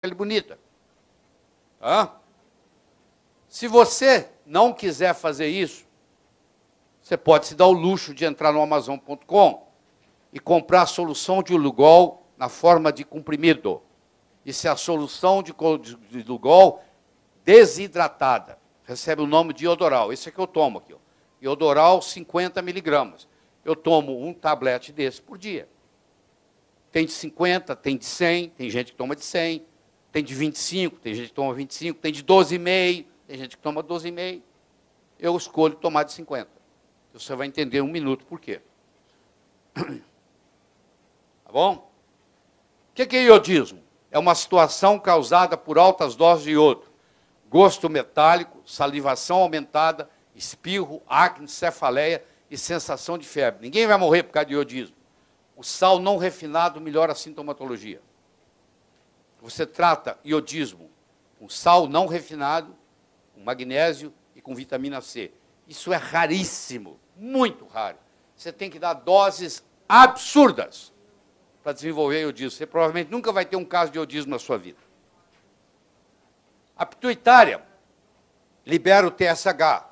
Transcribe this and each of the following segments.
pele bonita. Tá? Se você não quiser fazer isso, você pode se dar o luxo de entrar no Amazon.com e comprar a solução de Lugol na forma de comprimido. Isso é a solução de Lugol desidratada. Recebe o nome de Iodoral. Esse é que eu tomo aqui. Ó. Iodoral 50 miligramas. Eu tomo um tablete desse por dia. Tem de 50, tem de 100, tem gente que toma de 100, tem de 25, tem gente que toma 25, tem de 12,5, tem gente que toma 12,5. Eu escolho tomar de 50. Você vai entender em um minuto por quê. Tá bom? O que é iodismo? É uma situação causada por altas doses de iodo. Gosto metálico, salivação aumentada, espirro, acne, cefaleia e sensação de febre. Ninguém vai morrer por causa de iodismo. O sal não refinado melhora a sintomatologia. Você trata iodismo com sal não refinado, com magnésio e com vitamina C. Isso é raríssimo, muito raro. Você tem que dar doses absurdas para desenvolver iodismo. Você provavelmente nunca vai ter um caso de iodismo na sua vida. A pituitária libera o TSH,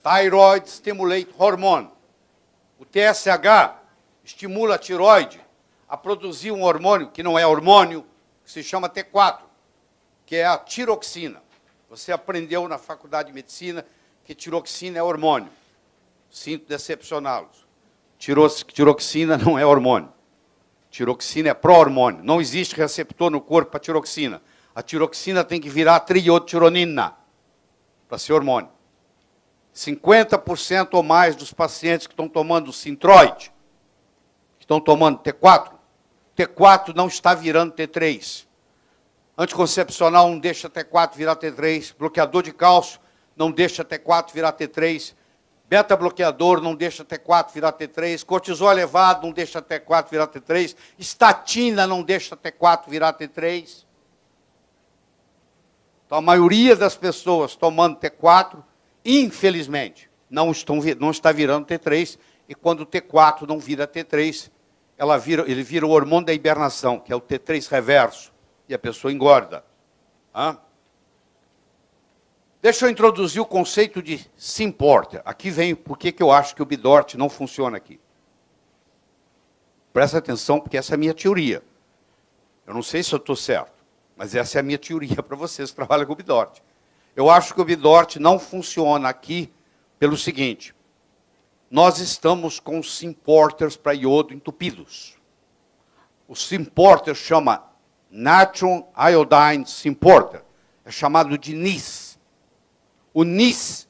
Thyroid Stimulate Hormone. O TSH estimula a tiroide a produzir um hormônio, que não é hormônio, que se chama T4, que é a tiroxina. Você aprendeu na faculdade de medicina que tiroxina é hormônio. Sinto decepcioná-los. Tiroxina não é hormônio. Tiroxina é pró-hormônio. Não existe receptor no corpo para tiroxina. A tiroxina tem que virar triiotironina para ser hormônio. 50% ou mais dos pacientes que estão tomando Sintroid, que estão tomando T4, T4 não está virando T3. Anticoncepcional não deixa T4 virar T3. Bloqueador de cálcio não deixa T4 virar T3. Beta-bloqueador não deixa T4 virar T3. Cortisol elevado não deixa T4 virar T3. Estatina não deixa T4 virar T3. Então, a maioria das pessoas tomando T4, infelizmente, não está virando T3. E quando o T4 não vira T3, ele vira o hormônio da hibernação, que é o T3 reverso. E a pessoa engorda. Deixa eu introduzir o conceito de Symporter. Aqui vem por que eu acho que o Bidort não funciona aqui. Presta atenção, porque essa é a minha teoria. Eu não sei se eu estou certo, mas essa é a minha teoria para vocês que trabalham com o Bidort. Eu acho que o Bidort não funciona aqui pelo seguinte. Nós estamos com Symporters para iodo entupidos. O Symporter chama Natrium Iodine Symporter. É chamado de NIS. O NIS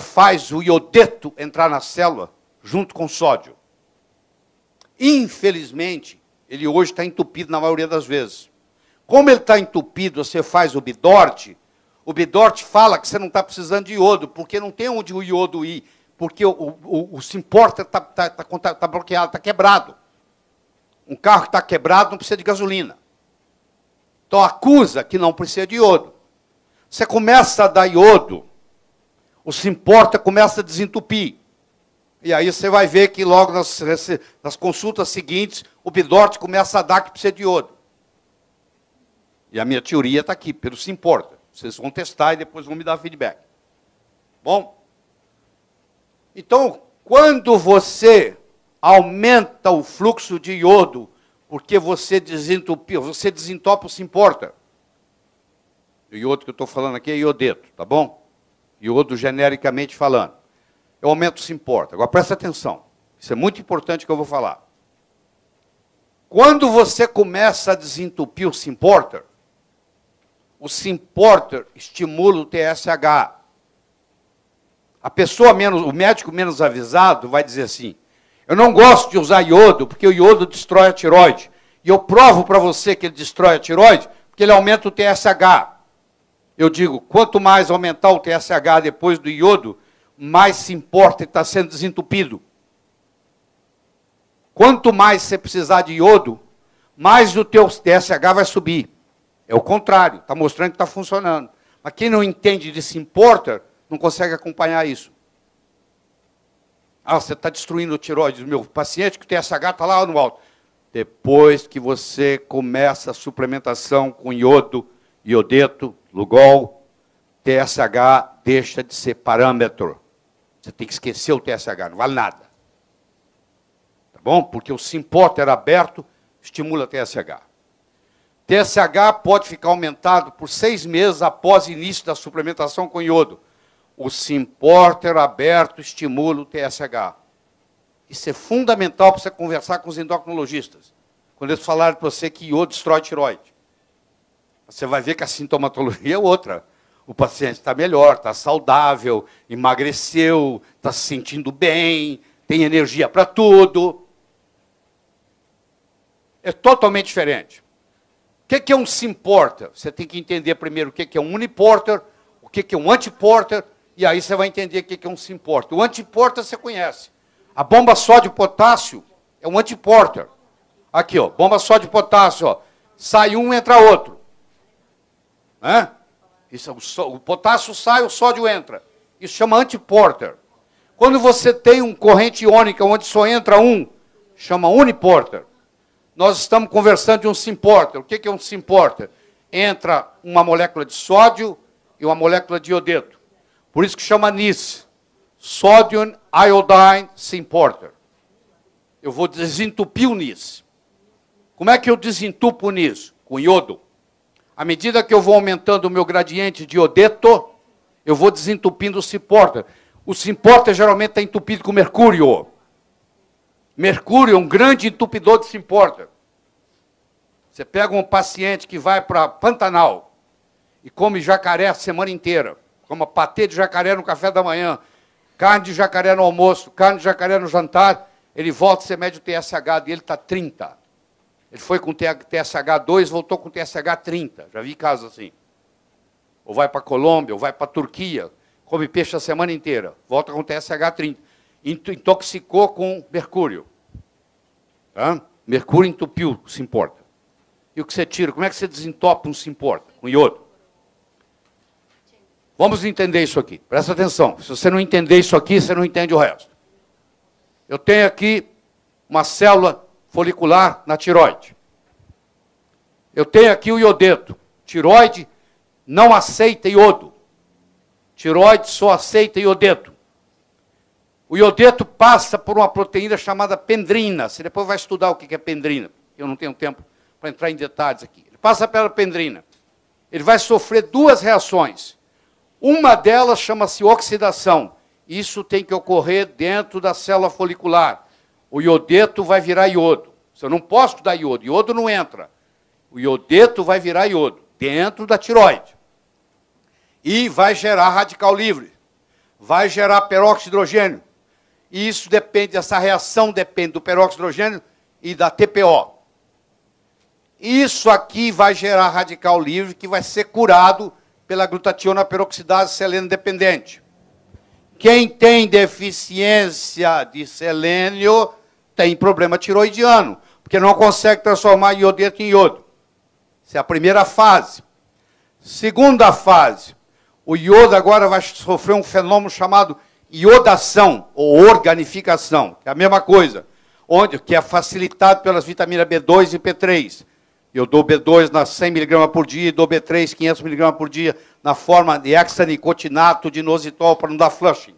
faz o iodeto entrar na célula junto com sódio. Infelizmente, ele hoje está entupido na maioria das vezes. Como ele está entupido, você faz o Bidort fala que você não está precisando de iodo, porque não tem onde o iodo ir, porque o Symporter está bloqueado, está quebrado. Um carro que está quebrado não precisa de gasolina. Então acusa que não precisa de iodo. Você começa a dar iodo, o Symporter começa a desentupir. E aí você vai ver que logo nas consultas seguintes, o Bidort começa a dar que precisa de iodo. E a minha teoria está aqui, pelo Symporter. Vocês vão testar e depois vão me dar feedback. Bom? Então, quando você aumenta o fluxo de iodo, porque você desentope o Symporter. O iodo que eu estou falando aqui é iodeto, tá bom? Iodo genericamente falando. Eu aumento o Symporter. Agora presta atenção. Isso é muito importante que eu vou falar. Quando você começa a desentupir o Symporter estimula o TSH. O médico menos avisado vai dizer assim, eu não gosto de usar iodo, porque o iodo destrói a tiroide. E eu provo para você que ele destrói a tiroide, porque ele aumenta o TSH. Eu digo, quanto mais aumentar o TSH depois do iodo, mais Symporter está sendo desentupido. Quanto mais você precisar de iodo, mais o teu TSH vai subir. É o contrário, está mostrando que está funcionando. Mas quem não entende de Symporter, não consegue acompanhar isso. Você está destruindo o tiroide do meu paciente, que o TSH está lá no alto. Depois que você começa a suplementação com iodo, iodeto, Lugol, TSH deixa de ser parâmetro. Você tem que esquecer o TSH, não vale nada. Tá bom? Porque o Symporter aberto estimula TSH. TSH pode ficar aumentado por 6 meses após o início da suplementação com iodo. O Symporter aberto estimula o TSH. Isso é fundamental para você conversar com os endocrinologistas. Quando eles falarem para você que iodo destrói tireoide. Você vai ver que a sintomatologia é outra. O paciente está melhor, está saudável, emagreceu, está se sentindo bem, tem energia para tudo. É totalmente diferente. O que é um Symporter? Você tem que entender primeiro o que é um uniporter, o que é um antiporter, e aí você vai entender o que é um Symporter. O antiporter você conhece. A bomba sódio-potássio é um antiporter. Aqui, ó, bomba sódio-potássio, ó. Sai um, entra outro. Né? Isso, o potássio sai, o sódio entra. Isso chama antiporter. Quando você tem uma corrente iônica onde só entra um, chama uniporter. Nós estamos conversando de um Symporter. O que é um Symporter? Entra uma molécula de sódio e uma molécula de iodeto. Por isso que chama NIS. Sodium Iodine Symporter. Eu vou desentupir o NIS. Como é que eu desentupo o NIS? Com iodo. À medida que eu vou aumentando o meu gradiente de iodeto, eu vou desentupindo o Symporter. O Symporter geralmente está entupido com mercúrio. Mercúrio é um grande entupidor de Symporter. Você pega um paciente que vai para Pantanal e come jacaré a semana inteira. Come patê de jacaré no café da manhã, carne de jacaré no almoço, carne de jacaré no jantar, ele volta, você mede o TSH dele, está 30. Ele foi com TSH 2, voltou com TSH 30. Já vi casos assim. Ou vai para a Colômbia, ou vai para a Turquia, come peixe a semana inteira, volta com TSH 30. Intoxicou com mercúrio. Tá? Mercúrio entupiu, se importa. E o que você tira? Como é que você desentope um Symporter? Com iodo. Vamos entender isso aqui. Presta atenção. Se você não entender isso aqui, você não entende o resto. Eu tenho aqui uma célula folicular na tireoide. Eu tenho aqui o iodeto. Tireoide não aceita iodo. Tireoide só aceita iodeto. O iodeto passa por uma proteína chamada pendrina. Você depois vai estudar o que é pendrina. Eu não tenho tempo para entrar em detalhes aqui. Ele passa pela pendrina. Ele vai sofrer 2 reações. Uma delas chama-se oxidação. Isso tem que ocorrer dentro da célula folicular. O iodeto vai virar iodo. Eu não posso dar iodo. Iodo não entra. O iodeto vai virar iodo dentro da tireoide. E vai gerar radical livre. Vai gerar peróxido de hidrogênio. E isso depende, essa reação depende do peróxido de hidrogênio e da TPO. Isso aqui vai gerar radical livre que vai ser curado pela glutationa peroxidase selênio dependente. Quem tem deficiência de selênio tem problema tiroidiano, porque não consegue transformar iodeto em iodo. Essa é a primeira fase. Segunda fase, o iodo agora vai sofrer um fenômeno chamado iodação, ou organificação, que é a mesma coisa, que é facilitado pelas vitaminas B2 e B3. Eu dou B2 na 100 mg por dia e dou B3 500 mg por dia na forma de hexanicotinato de inositol para não dar flushing.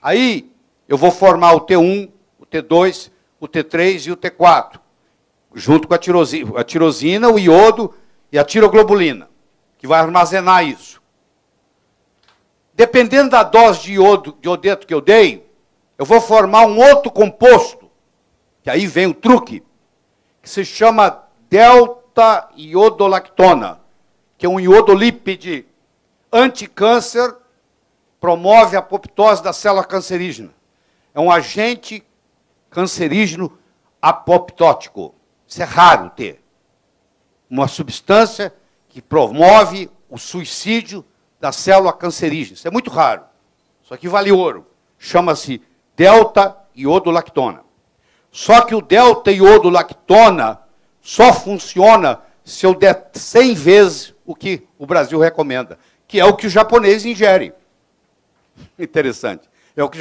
Aí eu vou formar o T1, o T2, o T3 e o T4, junto com a tirosina, o iodo e a tiroglobulina, que vai armazenar isso. Dependendo da dose de iodeto que eu dei, eu vou formar um outro composto, que aí vem o truque, que se chama delta-iodolactona, que é um iodolípide anticâncer, promove a apoptose da célula cancerígena. É um agente cancerígeno apoptótico. Isso é raro ter. Uma substância que promove o suicídio da célula cancerígena. Isso é muito raro. Isso aqui vale ouro. Chama-se delta-iodolactona. Só que o delta-iodolactona só funciona se eu der 100 vezes o que o Brasil recomenda, que é o que o japonês ingere. Interessante. É o que